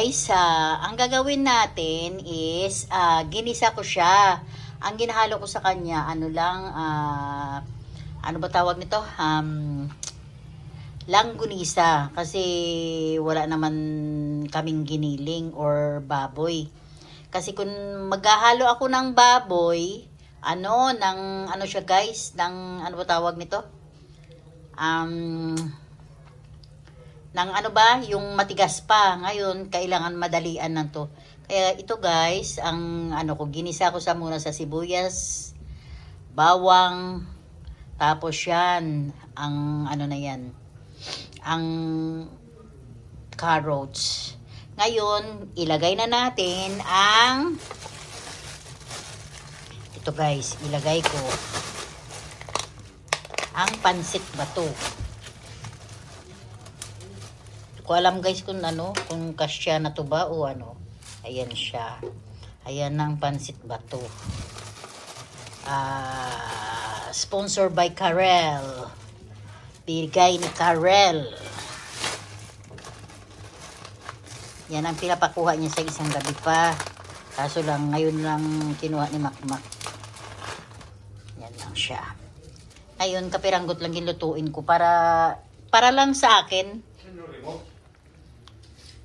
guys, ang gagawin natin is ginisa ko siya. Ang ginahalo ko sa kanya, ano lang, ano ba tawag nito? Langgunisa. Kasi wala naman kaming giniling or baboy. Kasi kung maghahalo ako ng baboy, ano siya guys, ano ba tawag nito? Ng ano ba, yung matigas pa. Ngayon, kailangan madalian na to. Kaya ito guys, ang ginisa ko muna sa sibuyas, bawang, tapos yan, ang ang carrots. Ngayon, ilagay na natin ito guys, ilagay ko ang pansit bato. Ko alam guys kung kasya na to ba o ano. Ayan siya. Ayan ang pansit bato. Sponsor by Karel. Bigay ni Karel. Yan ang pinapakuha niya sa isang gabi pa. Kaso lang ngayon lang kinuha ni Makmak. Yan lang siya. Ngayon kapiranggot lang gilutuin ko para lang sa akin.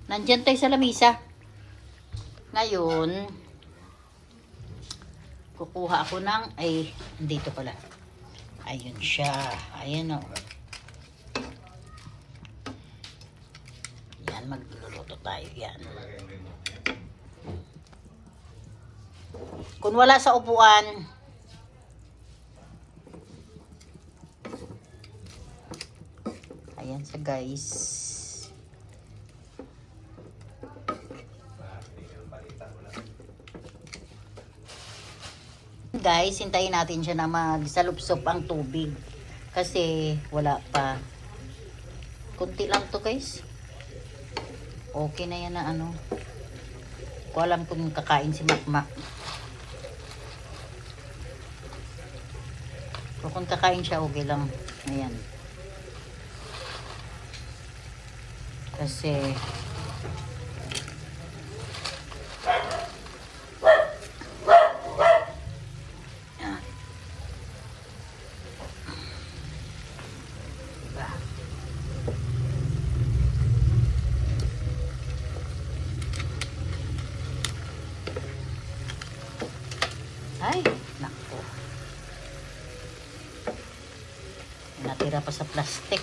Nandyan tayo sa lamisa. Ngayon, kukuha ako dito pala. Ayun siya. Ayan o. Yan, magluluto tayo. Yan. Kung wala sa upuan, ayan siya guys. Guys, hintayin natin siya na magsalupsop ang tubig. Kasi wala pa. Kunti lang to guys. Okay na yan na Ko alam kung kakain si Makmak. Pero kung kakain siya, okay lang. Ayan. Kasi ay, nako. May natira pa sa plastic.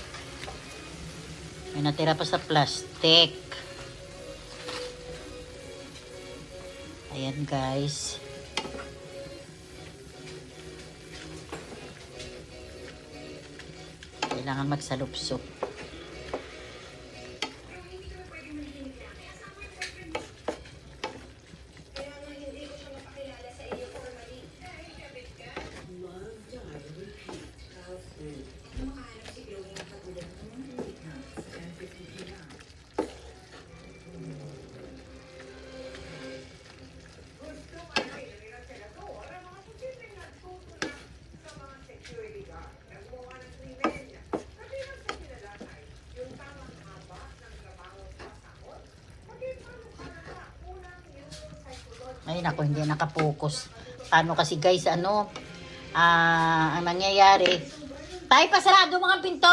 May natira pa sa plastic. Ayan guys. Kailangan magsalupsop. Ay nako, hindi nakapokus. Paano kasi guys, ang nangyayari. Tayo pasarado mga pinto.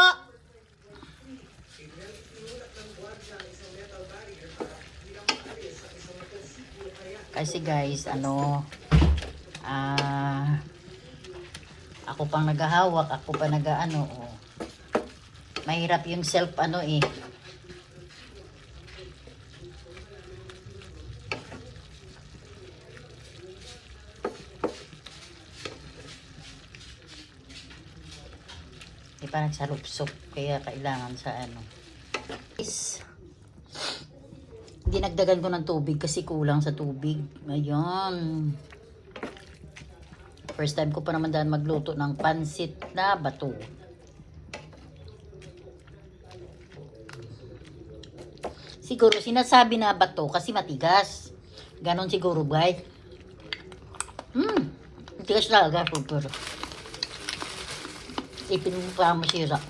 Kasi guys, ako pang naghahawak, ako pa mahirap yung self Di pa nagsalupsop, kaya kailangan sa dinagdagan ko ng tubig kasi kulang sa tubig. Ayun. First time ko pa naman daan magluto ng pansit na bato. Siguro sinasabi na bato kasi matigas. Ganon siguro, guys. Matigas talaga. Pero ipin mo pa masira.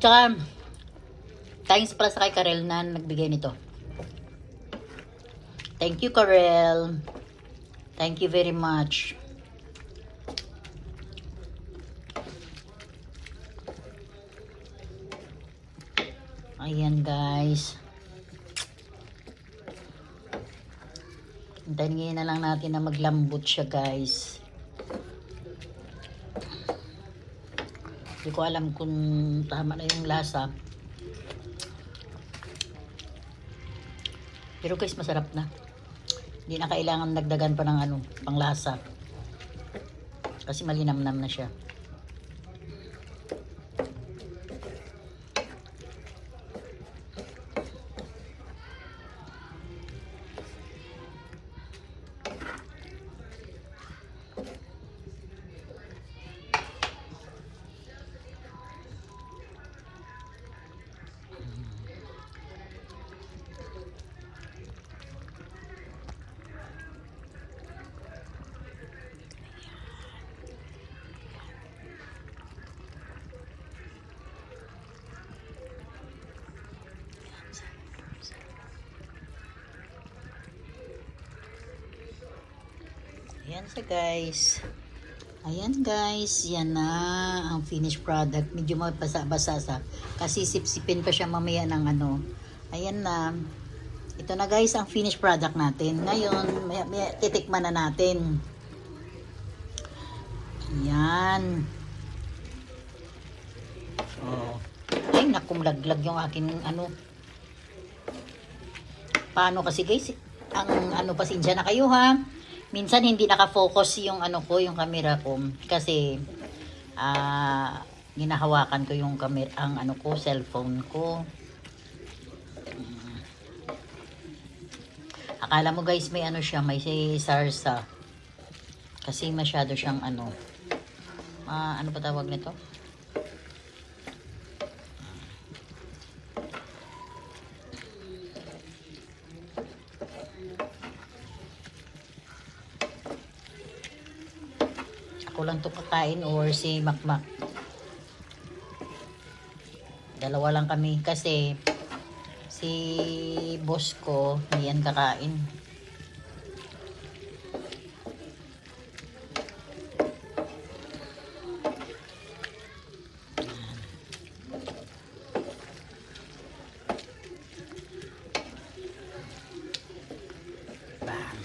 Tsaka, thanks pala sa kay Karel na nagbigay nito. Thank you, Karel. Thank you very much. Ayan, guys. Hintayin na lang natin na maglambot siya, guys. Hindi ko alam kung tama na yung lasa. Pero guys, masarap na. Hindi na kailangan dagdagan pa ng panglasa. Kasi malinamnam na siya. Ayan siya, guys. Ayan, guys. Yan na ang finished product. Medyo mabasa-basa sa. Kasi sipsipin pa siya mamaya ng Ayan na. Ito na, guys, ang finished product natin. Ngayon, may titikman na natin. Ayan. Oh. Ay, nakumlaglag yung aking Paano kasi, guys? Ang pasensya na kayo, ha? Minsan hindi nakafocus yung yung camera ko kasi ginahawakan ko yung camera, ang cellphone ko. Akala mo, guys, may siya, may sarsa. Kasi masyado siyang ano pa tawag nito? Ako lang to kakain or si Makmak. Dalawa lang kami kasi si boss ko hindi yan kakain. Bang.